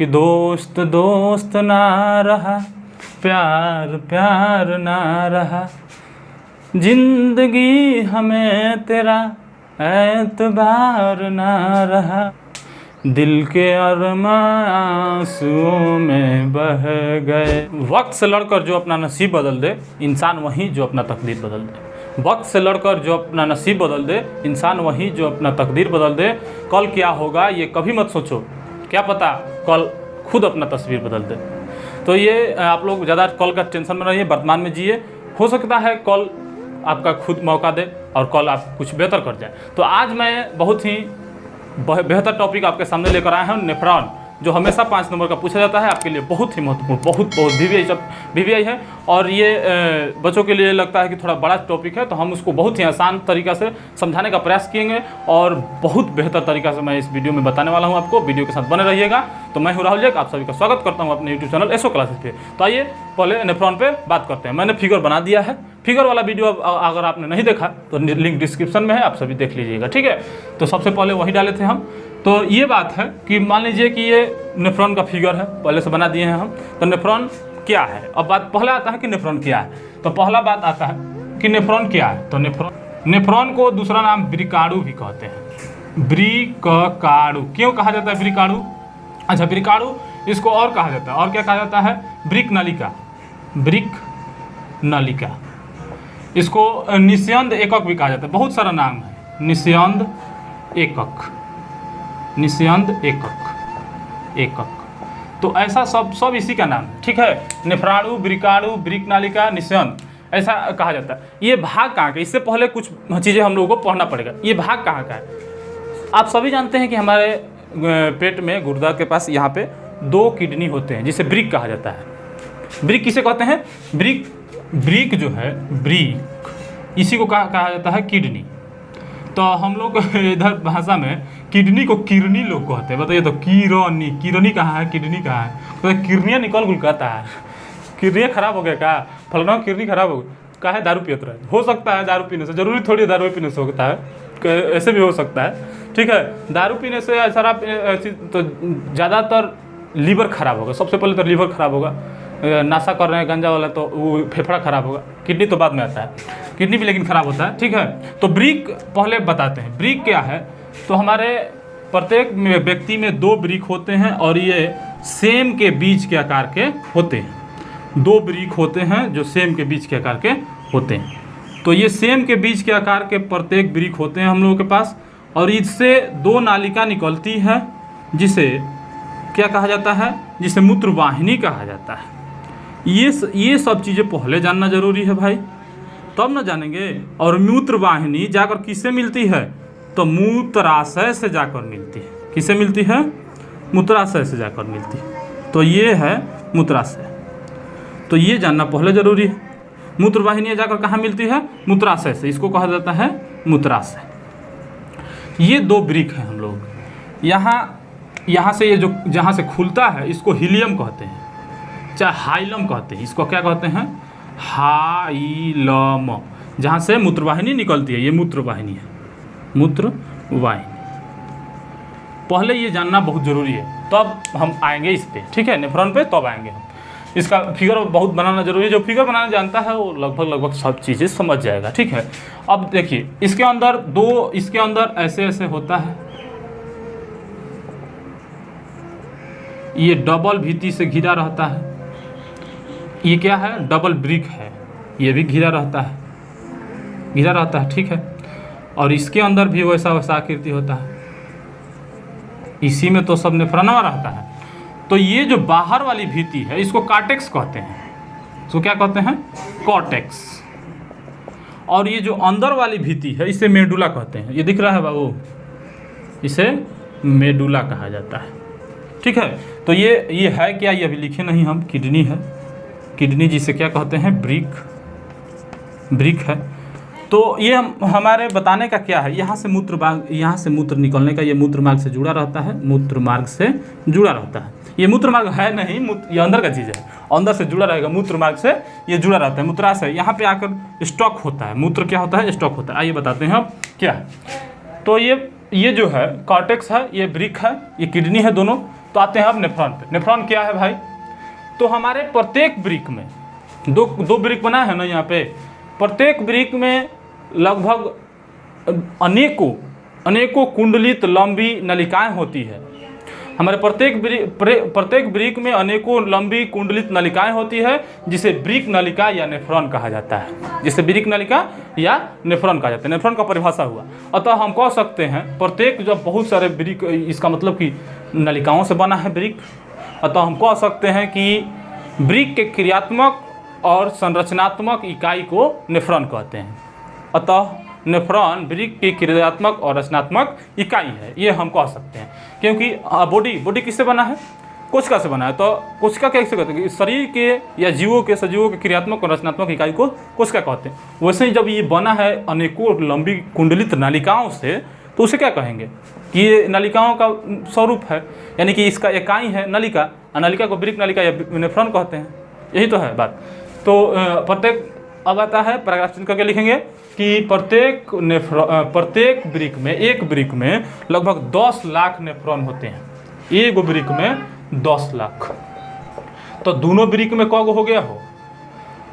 कि दोस्त दोस्त ना रहा, प्यार प्यार ना रहा, जिंदगी हमें तेरा एतबार ना रहा, दिल के अरमां आंसुओं में बह गए। वक्त से लड़कर जो अपना नसीब बदल दे, इंसान वही जो अपना तकदीर बदल दे। वक्त से लड़कर जो अपना नसीब बदल दे, इंसान वही जो अपना तकदीर बदल दे। कल क्या होगा ये कभी मत सोचो, क्या पता कल खुद अपना तस्वीर बदल दे। तो ये आप लोग ज़्यादा कल का टेंशन में रहिए, वर्तमान में जिए। हो सकता है कल आपका खुद मौका दे और कल आप कुछ बेहतर कर जाए। तो आज मैं बहुत ही बेहतर टॉपिक आपके सामने लेकर आए हैं, नेफ्रॉन, जो हमेशा 5 नंबर का पूछा जाता है। आपके लिए बहुत ही महत्वपूर्ण, बहुत VVI है। और ये बच्चों के लिए लगता है कि थोड़ा बड़ा टॉपिक है, तो हम उसको बहुत ही आसान तरीक़ा से समझाने का प्रयास किएंगे और बहुत बेहतर तरीक़ा से मैं इस वीडियो में बताने वाला हूँ आपको। वीडियो के साथ बने रहिएगा। तो मैं हूँ राहुल जैक, आप सभी का स्वागत करता हूँ अपने यूट्यूब चैनल एसओ क्लासेस पे। तो आइए पहले नेफ्रॉन पे बात करते हैं। मैंने फिगर बना दिया है, फिगर वाला वीडियो अगर आपने नहीं देखा तो लिंक डिस्क्रिप्शन में है, आप सभी देख लीजिएगा, ठीक है। तो सबसे पहले वही डाले थे हम। तो ये बात है कि मान लीजिए कि ये नेफ्रॉन का फिगर है, पहले से बना दिए हैं हम। तो नेफ्रॉन क्या है, अब बात पहला आता है कि नेफ्रॉन क्या है। तो पहला बात आता है कि नेफ्रॉन क्या है। तो नेफ्रॉन को दूसरा नाम ब्रिकाणु भी कहते हैं। ब्रिकाणु क्यों कहा जाता है ब्रिकाणु? अच्छा, ब्रिकाणु इसको और कहा जाता है, और क्या कहा जाता है? ब्रिक नलिका, ब्रिक नलिका। इसको निस्यंद एकक भी कहा जाता है, बहुत सारा नाम है। निस्यंद एकक, निस्यंद एकक। तो ऐसा सब इसी का नाम है, ठीक है। नेफ्राणु, ब्रिकाणु, ब्रिक नालिका, निस्यंद, ऐसा कहा जाता है। ये भाग कहाँ का? इससे पहले कुछ चीज़ें हम लोगों को पढ़ना पड़ेगा। ये भाग कहाँ का है? आप सभी जानते हैं कि हमारे पेट में, गुर्दा के पास यहाँ पे 2 किडनी होते हैं, जिसे ब्रिक कहा जाता है। ब्रिक किसे कहते हैं? ब्रिक जो है, ब्रिक, इसी को कहा जाता है किडनी। तो हम लोग इधर भाषा में किडनी को किरनी लोग कहते हैं। बताइए तो किरनी कहाँ है, किडनी कहाँ है? तो किडनियाँ निकल गुल कहता है, किडनियाँ खराब हो गया का, फलना किडनी खराब हो गया, कहा है दारू पियत रहे। हो सकता है दारू पीने से, जरूरी थोड़ी दारू पीने से होता है, ऐसे भी हो सकता है, ठीक है। दारू पीने से या शराब तो ज़्यादातर लीवर खराब होगा। सबसे पहले तो लीवर खराब होगा, नशा कर रहे हैं गांजा वाला तो वो फेफड़ा खराब होगा। किडनी तो बाद में आता है, किडनी भी लेकिन खराब होता है, ठीक है। तो ब्रिक पहले बताते हैं, ब्रिक क्या है। तो हमारे प्रत्येक व्यक्ति में 2 ब्रिक होते हैं और ये सेम के बीच के आकार के होते हैं। 2 ब्रिक होते हैं जो सेम के बीच के आकार के होते हैं। तो ये सेम के बीच के आकार के प्रत्येक ब्रिक होते हैं हम लोगों के पास, और इससे 2 नालिका निकलती है, जिसे क्या कहा जाता है? जिसे मूत्रवाहिनी कहा जाता है। ये सब चीज़ें पहले जानना जरूरी है भाई, तब ना जानेंगे। और मूत्रवाहिनी जाकर किससे मिलती है? तो मूत्राशय से जाकर मिलती है। किससे मिलती है? मूत्राशय से जाकर मिलती है। तो ये है मूत्राशय, तो ये जानना पहले जरूरी है। मूत्रवाहिनी जाकर कहाँ मिलती है? मूत्राशय से, इसको कहा जाता है मूत्राशय। ये 2 ब्रिक हैं हम लोग। यहाँ से ये जो जहाँ से खुलता है इसको हीलियम कहते हैं, चाहे हाइलम कहते हैं। इसको क्या कहते हैं? हाइलम। जहाँ से मूत्रवाहिनी निकलती है, ये मूत्रवाहिनी है, मूत्रवाहिनी। पहले ये जानना बहुत ज़रूरी है, तब हम आएंगे इस पे, ठीक है। नेफ्रॉन पे तब आएंगे हम। इसका फिगर बहुत बनाना जरूरी है। जो फिगर बनाना जानता है वो लगभग सब चीज़ें समझ जाएगा, ठीक है। अब देखिए, इसके अंदर ऐसे ऐसे होता है। ये डबल भित्ति से घिरा रहता है। ये क्या है? डबल ब्रिक है। ये भी घिरा रहता है, ठीक है। और इसके अंदर भी वैसा आकृति होता है। इसी में तो सब नेफ्रॉनवा रहता है। तो ये जो बाहर वाली भित्ति है इसको कॉर्टेक्स कहते हैं। इसको क्या कहते हैं? कॉर्टेक्स। और ये जो अंदर वाली भित्ति है इसे मेडुला कहते हैं। ये दिख रहा है बाबू, इसे मेडुला कहा जाता है, ठीक है। तो ये है क्या? ये अभी लिखे नहीं हम। किडनी है, किडनी जिसे क्या कहते हैं? ब्रिक है। तो ये हमारे बताने का क्या है? यहाँ से मूत्र निकलने का, ये मूत्र मार्ग से जुड़ा रहता है, मूत्र मार्ग से जुड़ा रहता है। ये मूत्र मार्ग है नहीं, ये अंदर का चीज़ है, अंदर से जुड़ा रहेगा, मूत्र मार्ग से ये जुड़ा रहता है। मूत्राशय यहाँ पे आकर स्टॉक होता है। मूत्र क्या होता है? स्टॉक होता है। आइए बताते हैं अब क्या है। तो ये जो है कॉर्टेक्स है, ये ब्रिक है, ये किडनी है दोनों। तो आते हैं अब नेफ्रॉन पे। नेफ्रॉन क्या है भाई? तो हमारे प्रत्येक वृक्क में दो वृक्क बना है ना यहाँ पे, प्रत्येक वृक्क में लगभग अनेकों कुंडलित लंबी नलिकाएं होती है। हमारे प्रत्येक वृक्क में अनेकों लंबी कुंडलित नलिकाएं होती है, जिसे वृक्क नलिका या नेफ्रॉन कहा जाता है, जिसे वृक्क नलिका या नेफ्रॉन कहा जाता है। नेफ्रॉन का परिभाषा हुआ। अतः हम कह सकते हैं प्रत्येक जब बहुत सारे वृक्क, इसका मतलब कि नलिकाओं से बना है वृक्क, अतः हम कह सकते हैं कि वृक्क के क्रियात्मक और संरचनात्मक इकाई को नेफ्रॉन कहते हैं। अतः नेफ्रॉन वृक्क की क्रियात्मक और रचनात्मक इकाई है, ये हम कह सकते हैं। क्योंकि बॉडी किससे बना है? कोशिका से बना है। तो कोशिका कैसे कहते हैं? शरीर के या सजीवों के क्रियात्मक और रचनात्मक इकाई को कोशिका कहते हैं। वैसे ही जब ये बना है अनेकों लंबी कुंडलित नलिकाओं से, तो उसे क्या कहेंगे कि ये नलिकाओं का स्वरूप है, यानी कि इसका इकाई है नलिका, और नलिका को वृक्क नलिका या नेफ्रॉन कहते हैं। यही तो है बात। तो प्रत्येक, अब आता है पैराग्राफ चिन्ह करके लिखेंगे कि प्रत्येक वृक्क में, एक वृक्क में लगभग 10 लाख नेफ्रॉन होते हैं। एक वृक्क में 10 लाख। तो दोनों वृक्क में कौन हो गया हो?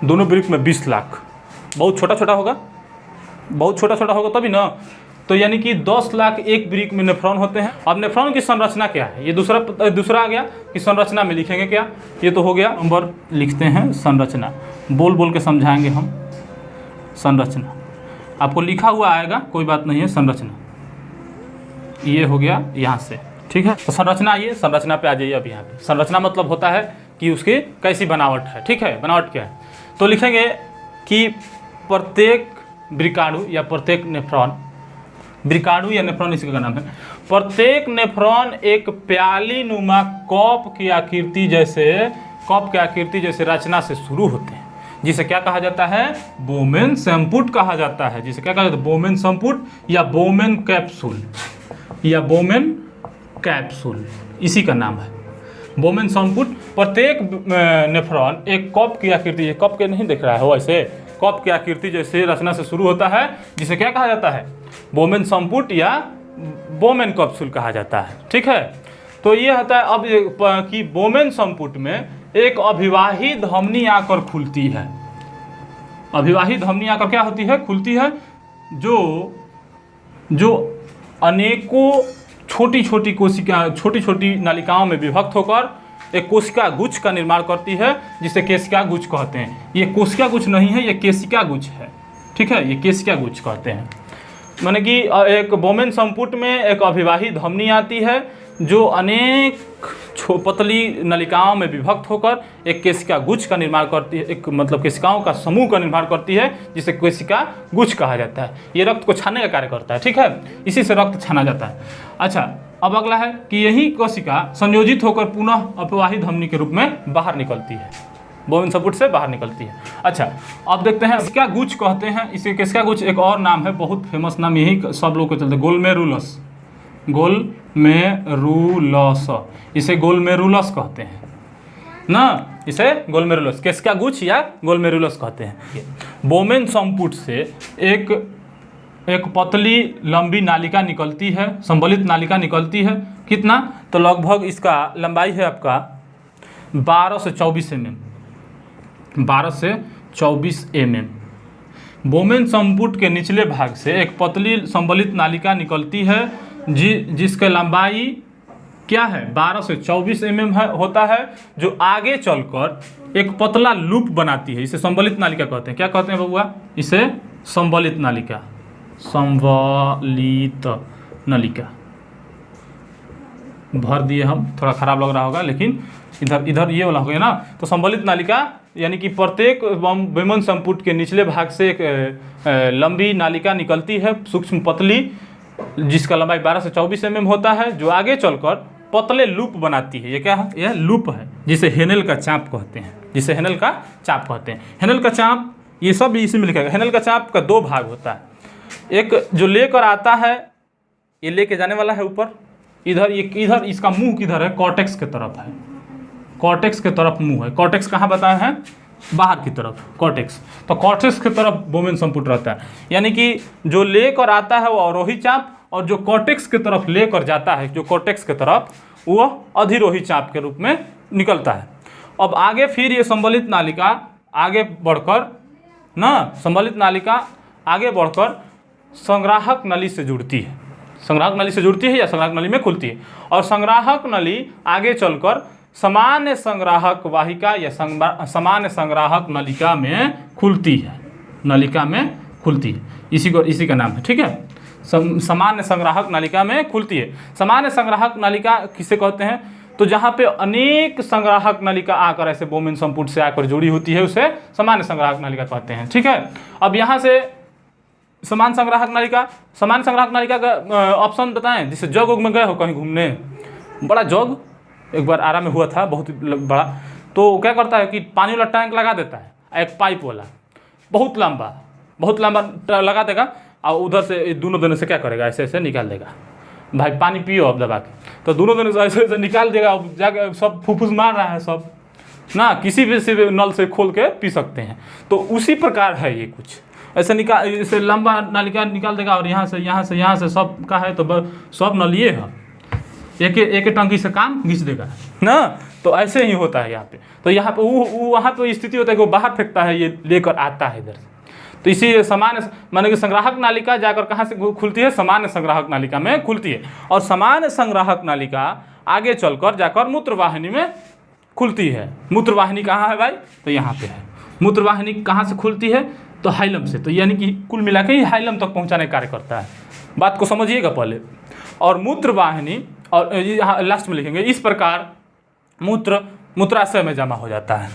दोनों वृक्क में 20 लाख। बहुत छोटा छोटा होगा तभी ना। तो यानी कि 10 लाख एक वृक्क में नेफ्रॉन होते हैं। अब नेफ्रॉन की संरचना क्या है? ये दूसरा आ गया कि संरचना में लिखेंगे क्या? ये तो हो गया। नंबर लिखते हैं संरचना, बोल के समझाएंगे हम। संरचना आपको लिखा हुआ आएगा, कोई बात नहीं है। संरचना ये हो गया यहाँ से, ठीक है। तो संरचना, आइए संरचना पे आ जाइए। अब यहाँ पे संरचना मतलब होता है कि उसकी कैसी बनावट है, ठीक है। बनावट क्या है? तो लिखेंगे कि प्रत्येक वृक्काणु या प्रत्येक नेफ्रॉन, वृक्काणु या नेफ्रॉन इसी का नाम है। प्रत्येक नेफ्रॉन एक प्याली नुमा कप की आकृति जैसे रचना से शुरू होते हैं, जिसे क्या कहा जाता है? बोमेन संपुट कहा जाता है। जिसे क्या कहा जाता है? बोमेन संपुट या बोमेन कैप्सूल, इसी का नाम है बोमेन संपुट। प्रत्येक नेफ्रॉन एक कप की आकृति, कप के नहीं दिख रहा है वैसे, कप की आकृति जैसे रचना से शुरू होता है, जिसे क्या कहा जाता है? बोमेन संपुट या बोमेन कैप्सूल कहा जाता है, ठीक है। तो ये होता है अब कि बोमेन संपुट में एक अभिवाही धमनी आकर खुलती है। अभिवाही धमनी आकर क्या होती है? खुलती है, जो अनेकों छोटी छोटी नलिकाओं में विभक्त होकर एक कोशिका गुच्छ का निर्माण करती है, जिसे केशिका गुच्छ कहते हैं। ये कोशिका गुच्छ नहीं है, ये केशिका गुच्छ है, ठीक है। ये केशिका गुच्छ कहते हैं। माने कि एक बोमेन संपुट में एक अभिवाही धमनी आती है, जो अनेक पतली नलिकाओं में विभक्त होकर एक केशिका गुच्छ का निर्माण करती है, एक मतलब केशिकाओं का समूह का निर्माण करती है, जिसे केशिका गुच्छ कहा जाता है। ये रक्त को छानने का कार्य करता है, ठीक है। इसी से रक्त छाना जाता है। अच्छा, अब अगला है कि यही कोशिका संयोजित होकर पुनः अपवाही धमनी के रूप में बाहर निकलती है, बोमेन संपुट से बाहर निकलती है। अच्छा, अब देखते हैं केशिका गुच्छ कहते हैं इसे। केशिका गुच्छ एक और नाम है, बहुत फेमस नाम, यही सब लोग को चलते, गोलमेरुलस, इसे गोलमेरुलस कहते हैं ना, इसे गोलमेरुलस, केशिका गुच्छ या गोलमेरुलस कहते हैं। बोमेन संपुट से एक पतली लंबी नालिका निकलती है, संबलित नालिका निकलती है। कितना? तो लगभग इसका लंबाई है आपका 12 से 24 mm। बोमेन संपुट के निचले भाग से एक पतली संबलित नालिका निकलती है, जिसके लंबाई क्या है? 12 से 24 mm होता है, जो आगे चलकर एक पतला लूप बनाती है। इसे संबलित नालिका कहते हैं। क्या कहते हैं बबुआ? इसे संबलित नालिका, भर दिए हम, थोड़ा खराब लग रहा होगा, लेकिन इधर ये वाला हो गया ना। तो संबलित नालिका यानी कि प्रत्येक बोमेन संपुट के निचले भाग से एक लंबी नालिका निकलती है, सूक्ष्म पतली, जिसका लंबाई 12 से 24 mm होता है, जो आगे चलकर पतले लूप बनाती है। ये क्या है? यह लूप है, जिसे हेनेल का चाप कहते हैं। हेनेल का चाप, ये सब इसी में लिखा है। हेनेल का चाप का 2 भाग होता है। एक जो लेकर आता है, ये लेके जाने वाला है ऊपर, इधर इसका मुंह किधर है? कॉर्टेक्स के तरफ है, कॉर्टेक्स के तरफ मुंह है। कॉर्टेक्स कहाँ बताया है? बाहर की तरफ, कॉर्टेक्स। तो कॉर्टेक्स की तरफ बोमेन संपुट रहता है, यानी कि जो लेकर आता है वो अवरोही चाप, और जो कॉर्टेक्स की तरफ लेकर जाता है, जो कॉर्टेक्स की तरफ, वह अधिरोही चाप के रूप में निकलता है। अब आगे फिर ये संवलित नालिका आगे बढ़कर संवलित नालिका आगे बढ़कर संग्राहक नली से जुड़ती है। संग्राहक नली से जुड़ती है या संग्राहक नली में खुलती है, और संग्राहक नली आगे चलकर सामान्य संग्राहक वाहिका या सामान्य संग्राहक नलिका में खुलती है। नलिका में खुलती है, इसी का नाम है, ठीक है। सामान्य संग्राहक नलिका में खुलती है। सामान्य संग्राहक नलिका किसे कहते हैं? तो जहाँ पे अनेक संग्राहक नलिका आकर ऐसे बोमेन संपुट से आकर जुड़ी होती है उसे सामान्य संग्राहक नलिका कहते हैं, ठीक है। अब यहाँ से सामान्य संग्राहक नलिका का ऑप्शन बताएं। जैसे जग उग में गए हो कहीं घूमने, बड़ा जग एक बार आरा में हुआ था, बहुत बड़ा, तो क्या करता है कि पानी वाला टैंक लगा देता है, एक पाइप वाला बहुत लंबा लगा देगा, और उधर से दोनों दोनों से क्या करेगा, ऐसे ऐसे निकाल देगा। भाई पानी पियो अब दबा के, तो दोनों दोनों से ऐसे ऐसे निकाल देगा। अब जाके सब फूफूस मार रहा है सब ना, किसी भी से नल से खोल के पी सकते हैं। तो उसी प्रकार है ये कुछ ऐसे ऐसे लंबा नालिका निकाल देगा, और यहाँ से सब का है तो सब नलिए है, एक टंकी से काम घिंच देगा ना। तो ऐसे ही होता है यहाँ पे। तो यहाँ पे वहाँ पे स्थिति होता है कि वो बाहर फेंकता है, ये लेकर आता है इधर से। तो इसी सामान्य माने कि संग्राहक नालिका जाकर कहाँ से खुलती है? सामान्य संग्राहक नालिका में खुलती है, और सामान्य संग्राहक नालिका आगे चलकर जाकर मूत्रवाहिनी में खुलती है। मूत्रवाहिनी कहाँ है भाई? तो यहाँ पे है। मूत्रवाहिनी कहाँ से खुलती है? तो हाइलम से। तो यानी कि कुल मिला के ही हाइलम तक पहुँचाने का कार्य करता है। बात को समझिएगा पहले। और मूत्रवाहिनी, और यहाँ लास्ट में लिखेंगे, इस प्रकार मूत्राशय में जमा हो जाता है।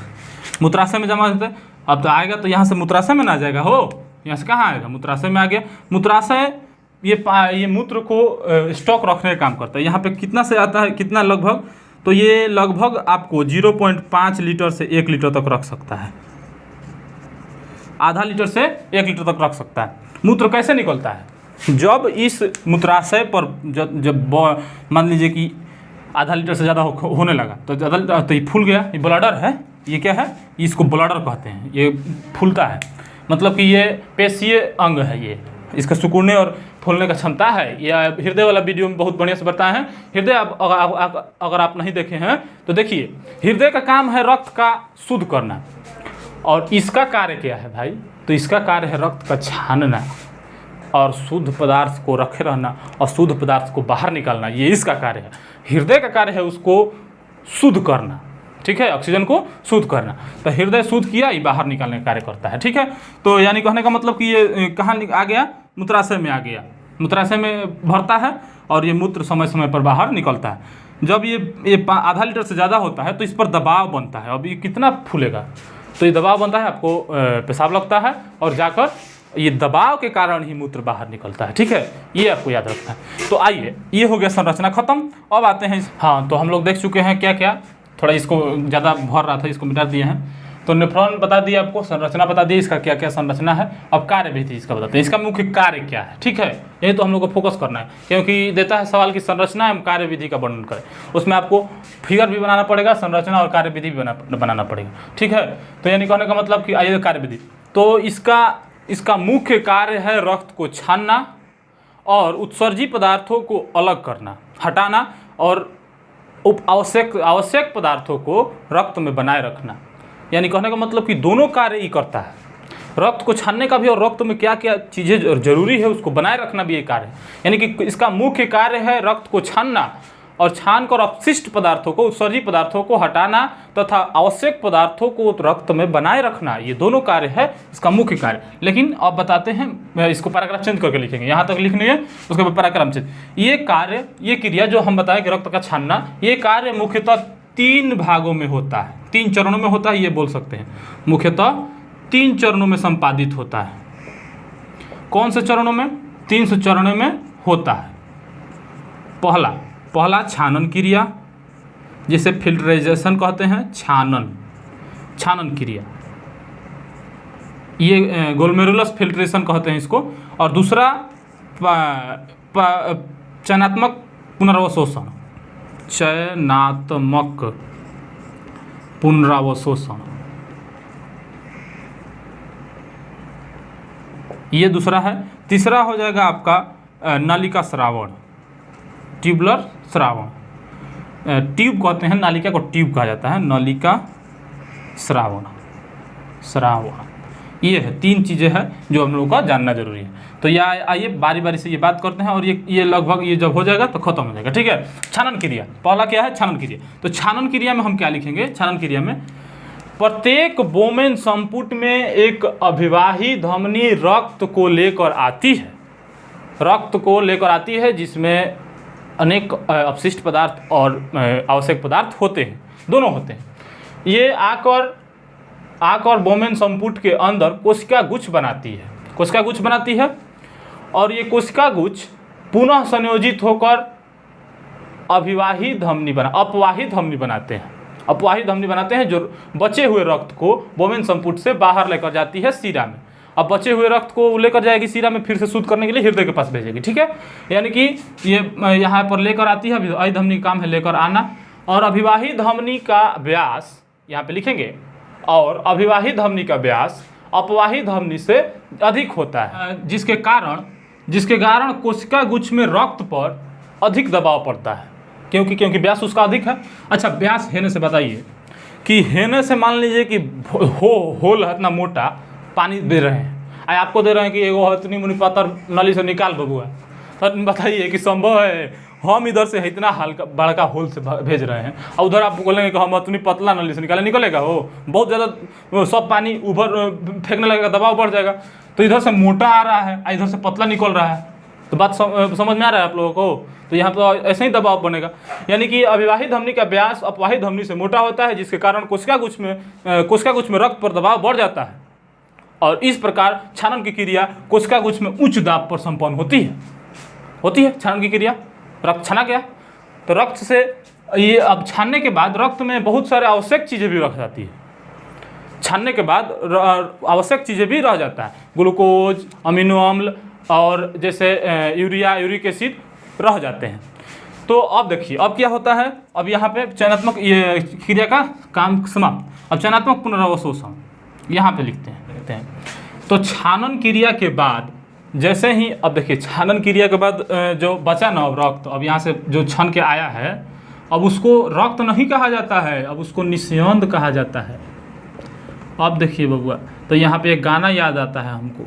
मूत्राशय में जमा हो जाता है। अब तो आएगा तो यहाँ से मूत्राशय में ना जाएगा हो, यहाँ से कहाँ आएगा? मूत्राशय में आ गया। मूत्राशय ये मूत्र को स्टॉक रखने का काम करता है। यहाँ पे कितना से आता है, कितना लगभग? तो ये लगभग आपको 0.5 लीटर से 1 लीटर तक रख सकता है। आधा लीटर से 1 लीटर तक रख सकता है। मूत्र कैसे निकलता है? जब इस मूत्राशय पर जब मान लीजिए कि आधा लीटर से ज़्यादा होने लगा, तो ये फूल गया। ये ब्लडर है, ये क्या है? इसको ब्लडर कहते हैं। ये फूलता है, मतलब कि ये पेशीय अंग है। ये इसका सिकुड़ने और फूलने का क्षमता है। ये हृदय वाला वीडियो में बहुत बढ़िया से बताए हैं। हृदय अगर आप नहीं देखे हैं तो देखिए। हृदय का काम है रक्त का शुद्ध करना, और इसका कार्य क्या है भाई? तो इसका कार्य है रक्त का छानना और शुद्ध पदार्थ को रखे रहना और शुद्ध पदार्थ को बाहर निकालना। ये इसका कार्य है। हृदय का कार्य है उसको शुद्ध करना, ठीक है, ऑक्सीजन को शुद्ध करना। तो हृदय शुद्ध किया, ये बाहर निकालने का कार्य करता है, ठीक है। तो यानी कहने का मतलब कि ये कहाँ आ गया? मूत्राशय में आ गया। मूत्राशय में भरता है और ये मूत्र समय समय पर बाहर निकलता है। जब ये आधा लीटर से ज़्यादा होता है तो इस पर दबाव बनता है। अब ये कितना फूलेगा? तो ये दबाव बनता है, आपको पेशाब लगता है, और जाकर ये दबाव के कारण ही मूत्र बाहर निकलता है, ठीक है। ये आपको याद रखना है। तो आइए, ये हो गया संरचना खत्म। अब आते हैं हाँ, तो हम लोग देख चुके हैं क्या क्या। थोड़ा इसको ज़्यादा भर रहा था, इसको मिटा दिए हैं। तो नेफ्रॉन बता दिया आपको, संरचना बता दी, इसका क्या क्या संरचना है। अब कार्य भी थी इसका बताते हैं, इसका मुख्य कार्य क्या है, ठीक है। यही तो हम लोग को फोकस करना है, क्योंकि देता है सवाल की संरचना एवं कार्य विधि का वर्णन करें। उसमें आपको फिगर भी बनाना पड़ेगा, संरचना और कार्य विधि भी बनाना पड़ेगा, ठीक है। तो यानी कहने का मतलब कि आइए कार्य विधि। तो इसका मुख्य कार्य है रक्त को छानना और उत्सर्जी पदार्थों को अलग करना, हटाना, और आवश्यक पदार्थों को रक्त में बनाए रखना। यानी कहने का मतलब कि दोनों कार्य ही करता है। रक्त को छानने का भी और रक्त में क्या क्या चीज़ें जरूरी है उसको बनाए रखना भी एक कार्य है। यानी कि इसका मुख्य कार्य है रक्त को छानना और छानकर अपशिष्ट पदार्थों को, उत्सर्जी पदार्थों को हटाना तथा आवश्यक पदार्थों को रक्त में बनाए रखना। ये दोनों कार्य है इसका मुख्य कार्य। लेकिन अब बताते हैं, इसको पैराग्राफ चेंज करके लिखेंगे, यहाँ तक लिखनी है, उसके बाद पैराग्राफ चेंज। ये कार्य, ये क्रिया जो हम बताएं कि रक्त का छानना, ये कार्य मुख्यतः 3 भागों में होता है, 3 चरणों में होता है, ये बोल सकते हैं। मुख्यतः 3 चरणों में संपादित होता है। कौन से चरणों में? 3 चरणों में होता है। पहला छानन क्रिया, जिसे फिल्ट्रेशन कहते हैं। छानन क्रिया, ये ग्लोमेरुलस फिल्ट्रेशन कहते हैं इसको। और दूसरा चयनात्मक पुनरावशोषण, ये दूसरा है। तीसरा हो जाएगा आपका नलिका स्रावण, ट्यूबुलर स्रावण। ट्यूब कहते हैं, नालिका को ट्यूब कहा जाता है, नलिका श्रावण, श्रावण। ये है 3 चीज़ें हैं जो हम लोगों का जानना जरूरी है। तो या आइए बारी बारी से ये बात करते हैं और ये लगभग ये जब हो जाएगा तो खत्म हो जाएगा, ठीक है। छानन क्रिया, पहला क्या है? छानन क्रिया। तो छानन क्रिया में हम क्या लिखेंगे? छानन क्रिया में प्रत्येक बोमेन संपुट में एक अभिवाही धमनी रक्त को लेकर आती है, रक्त को लेकर आती है, जिसमें अनेक अपशिष्ट पदार्थ और आवश्यक पदार्थ होते हैं, दोनों होते हैं। ये आकर बोमेन संपुट के अंदर कोशिका गुच्छ बनाती है, कोशिका गुच्छ बनाती है, और ये कोशिका गुच्छ पुनः संयोजित होकर अपवाही धमनी बनाते हैं, अपवाही धमनी बनाते हैं, जो बचे हुए रक्त को बोमेन संपुट से बाहर लेकर जाती है सीरा में। अब बचे हुए रक्त को लेकर जाएगी सीरा में, फिर से शुद्ध करने के लिए हृदय के पास भेजेगी, ठीक है। यानी कि ये यहाँ पर लेकर आती है, अभिवाही धमनी का काम है लेकर आना, और अभिवाही धमनी का व्यास यहाँ पे लिखेंगे, और अभिवाही धमनी का व्यास अपवाही धमनी से अधिक होता है, जिसके कारण कोशिका गुच्छ में रक्त पर अधिक दबाव पड़ता है, क्योंकि व्यास उसका अधिक है। अच्छा, व्यास हेने से बताइए कि हेने से मान लीजिए कि होल है इतना मोटा, पानी दे रहे हैं, आपको दे रहे हैं कि एगो इतनी मुनि पातर नली से निकाल बबुआ, तो बताइए कि संभव है हम इधर से इतना हल्का बड़का होल से भेज रहे हैं, और उधर आप बोलेंगे कि हम इतनी पतला नली से निकलेगा? वो बहुत ज़्यादा सब पानी ऊपर फेंकने लगेगा, दबाव बढ़ जाएगा। तो इधर से मोटा आ रहा है, इधर से पतला निकल रहा है, तो बात समझ में आ रहा है आप लोगों को? तो यहाँ पर ऐसे ही दबाव बनेगा, यानी कि अभिवाही धमनी का व्यास अपवाही धमनी से मोटा होता है, जिसके कारण कोशिका गुच्छ में रक्त पर दबाव बढ़ जाता है, और इस प्रकार छानन की क्रिया कोशिका गुच्छ में उच्च दाब पर संपन्न होती है छानन की क्रिया। रक्त छाना गया, तो रक्त से ये अब छानने के बाद रक्त में बहुत सारे आवश्यक चीज़ें भी रख जाती है, छानने के बाद आवश्यक चीज़ें भी रह जाता है, ग्लूकोज, अमीनो अम्ल, और जैसे यूरिक एसिड रह जाते हैं। तो अब देखिए अब क्या होता है, अब यहाँ पे चयनात्मक ये क्रिया का काम समाप्त। अब चयनात्मक पुनरावशोषण यहाँ पे लिखते हैं। तो छानन क्रिया के बाद जैसे ही, अब देखिए छानन क्रिया के बाद जो बचा ना अब रक्त, अब यहाँ से जो छन के आया है, अब उसको रक्त नहीं कहा जाता है, अब उसको निस्यंद कहा जाता है। अब देखिए बबुआ, तो यहाँ पे एक गाना याद आता है हमको,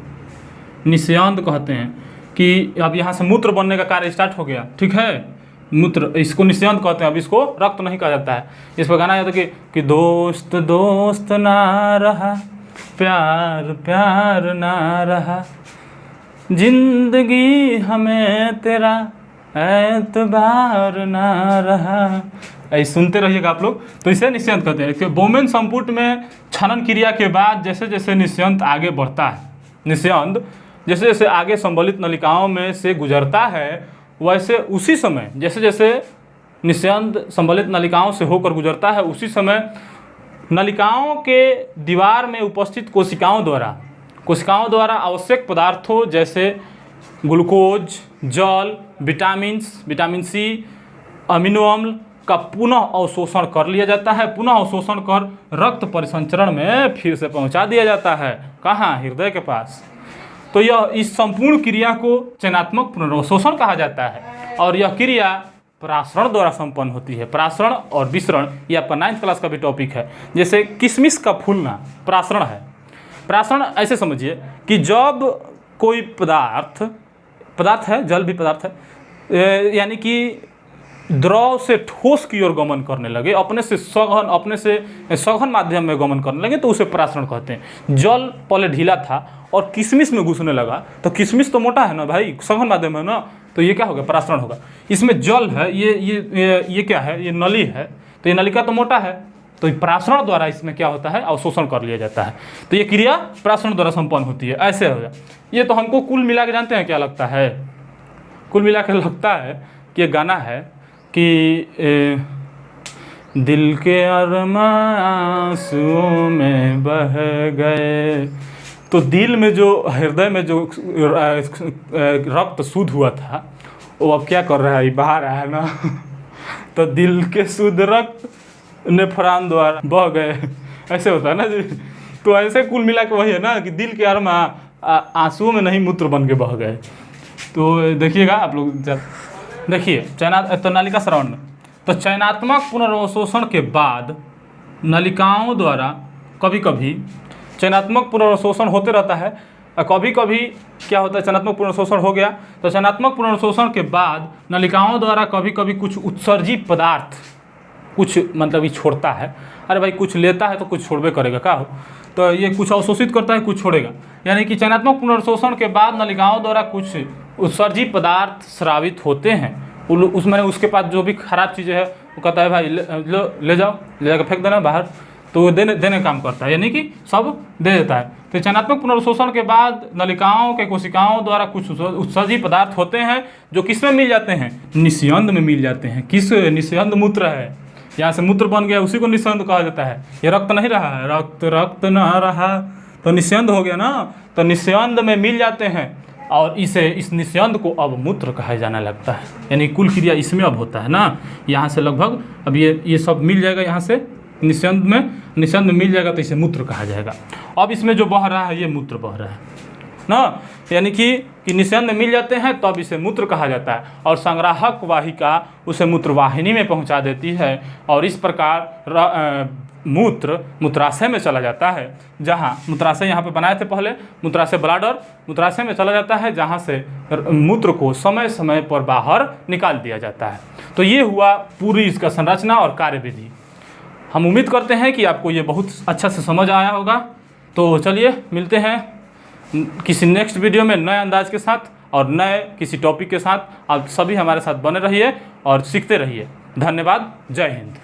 निस्यंद कहते हैं कि अब यहाँ से मूत्र बनने का कार्य स्टार्ट हो गया, ठीक है, मूत्र, इसको निस्यंद कहते हैं, अब इसको रक्त नहीं कहा जाता है। इस पर गाना याद है कि दोस्त दोस्त ना रहा, प्यार प्यार ना रहा, जिंदगी हमें तेरा एतबार ना रहा। ऐसे सुनते रहिएगा आप लोग। तो इसे निस्यंद कहते हैं। बोमेन संपुट में छानन क्रिया के बाद जैसे जैसे निस्यंद आगे बढ़ता है, निस्यंद जैसे जैसे आगे संबलित नलिकाओं में से गुजरता है, वैसे उसी समय जैसे जैसे निस्यंद संबलित नलिकाओं से होकर गुजरता है, उसी समय नलिकाओं के दीवार में उपस्थित कोशिकाओं द्वारा आवश्यक पदार्थों जैसे ग्लूकोज, जल, विटामिन सी, अमीनो अम्ल का पुनः अवशोषण कर लिया जाता है। पुनः अवशोषण कर रक्त परिसंचरण में फिर से पहुंचा दिया जाता है। कहाँ? हृदय के पास। तो यह इस संपूर्ण क्रिया को चयनात्मक पुनर्अवशोषण कहा जाता है, और यह क्रिया प्रासरण द्वारा संपन्न होती है। प्रासरण और विसरण ये आपका 9th क्लास का भी टॉपिक है। जैसे किशमिश का फूलना प्रासरण है। प्रासरण ऐसे समझिए कि जब कोई पदार्थ है, जल भी पदार्थ है, यानी कि द्रव से ठोस की ओर गमन करने लगे, अपने से सघन माध्यम में गमन करने लगे, तो उसे प्रासरण कहते हैं। जल पहले ढीला था और किशमिश में घुसने लगा, तो किशमिश तो मोटा है ना भाई, सघन माध्यम है ना, तो ये क्या होगा? प्रासरण होगा। इसमें जल है, ये क्या है? ये नली है, तो ये नलिका तो मोटा है, तो प्रासरण द्वारा इसमें क्या होता है? अवशोषण कर लिया जाता है। तो ये क्रिया प्रासरण द्वारा संपन्न होती है। ऐसे हो जाए। ये तो हमको कुल मिला के जानते हैं क्या लगता है? कुल मिला के लगता है कि ये गाना है कि दिल के अरमां आंसुओं में बह गए। तो दिल में जो, हृदय में जो रक्त शुद्ध हुआ था, वो अब क्या कर रहा है? बाहर आया ना। तो दिल के शुद्ध रक्त नेफ्रॉन द्वारा बह गए, ऐसे होता है ना जी। तो ऐसे कुल मिला के वही है ना कि दिल के अरमां आंसुओं में नहीं मूत्र बन के बह गए। तो देखिएगा आप लोग, देखिए तो नालिका श्रवण में तो चयनात्मक पुनर्वशोषण के बाद नलिकाओं द्वारा कभी कभी चयनात्मक पुनर्वशोषण होते रहता है, और कभी कभी क्या होता है, चयनात्मक पुनर्वशोषण हो गया तो चयनात्मक पुनर्वशोषण के बाद नलिकाओं द्वारा कभी कभी कुछ उत्सर्जित पदार्थ कुछ मतलब ये छोड़ता है। अरे भाई कुछ लेता है तो कुछ छोड़बे करेगा का हो, तो ये कुछ अवशोषित करता है कुछ छोड़ेगा। यानी कि चयनात्मक पुनर्वशोषण के बाद नलिकाओं द्वारा कुछ उत्सर्जित पदार्थ स्रावित होते हैं, उसमें उसके पास जो भी खराब चीज़ें है वो कहता है भाई ले जाओ, ले जाकर फेंक देना बाहर, तो वो देने काम करता है, यानी कि सब दे देता है। तो चयनात्मक पुनर्वशोषण के बाद नलिकाओं के कोशिकाओं द्वारा कुछ उत्सर्जित पदार्थ होते हैं जो किस में मिल जाते हैं, निस्यंद में मिल जाते हैं। किस निस्यंद मूत्र है, यहाँ से मूत्र बन गया, उसी को निस्यंद कहा जाता है। ये रक्त नहीं रहा है, रक्त न रहा तो निस्यंद हो गया ना, तो निस्यंद में मिल जाते हैं और इस निस्यंद को अब मूत्र कहा जाने लगता है। यानी कुल क्रिया इसमें अब होता है ना, यहाँ से लगभग अब ये सब मिल जाएगा, यहाँ से निस्यंद में मिल जाएगा तो इसे मूत्र कहा जाएगा। अब इसमें जो बह रहा है ये मूत्र बह रहा है ना, यानी कि निस्यंद में मिल जाते हैं तब इसे मूत्र कहा जाता है, और संग्राहक वाहिका उसे मूत्रवाहिनी में पहुंचा देती है, और इस प्रकार मूत्राशय में चला जाता है। जहाँ मूत्राशय यहाँ पे बनाए थे पहले, मूत्राशय ब्लाडर मूत्राशय में चला जाता है, जहाँ से मूत्र को समय समय पर बाहर निकाल दिया जाता है। तो ये हुआ पूरी इसका संरचना और कार्यविधि। हम उम्मीद करते हैं कि आपको ये बहुत अच्छा से समझ आया होगा। तो चलिए मिलते हैं किसी नेक्स्ट वीडियो में नए अंदाज के साथ और नए किसी टॉपिक के साथ। आप सभी हमारे साथ बने रहिए और सीखते रहिए। धन्यवाद। जय हिंद।